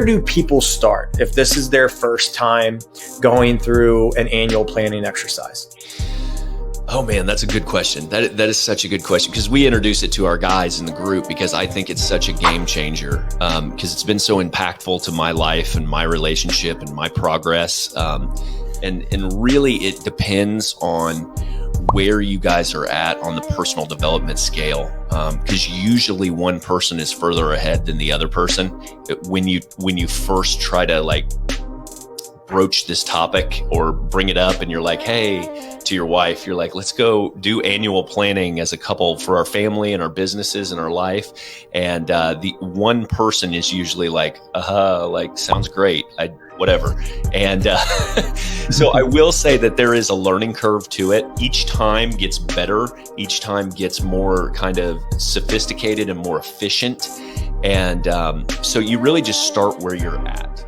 where do people start if this is their first time going through an annual planning exercise? Oh man, that's a good question. That is such a good question, because we introduce it to our guys in the group because I think it's such a game changer, because it's been so impactful to my life and my relationship and my progress. And really it depends on where you guys are at on the personal development scale, because usually one person is further ahead than the other person. When you first try to like broach this topic or bring it up and you're like, hey, to your wife, you're like, let's go do annual planning as a couple for our family and our businesses and our life. And the one person is usually like, like, sounds great. Whatever. And so I will say that there is a learning curve to it. Each time gets better. Each time gets more kind of sophisticated and more efficient. And so you really just start where you're at.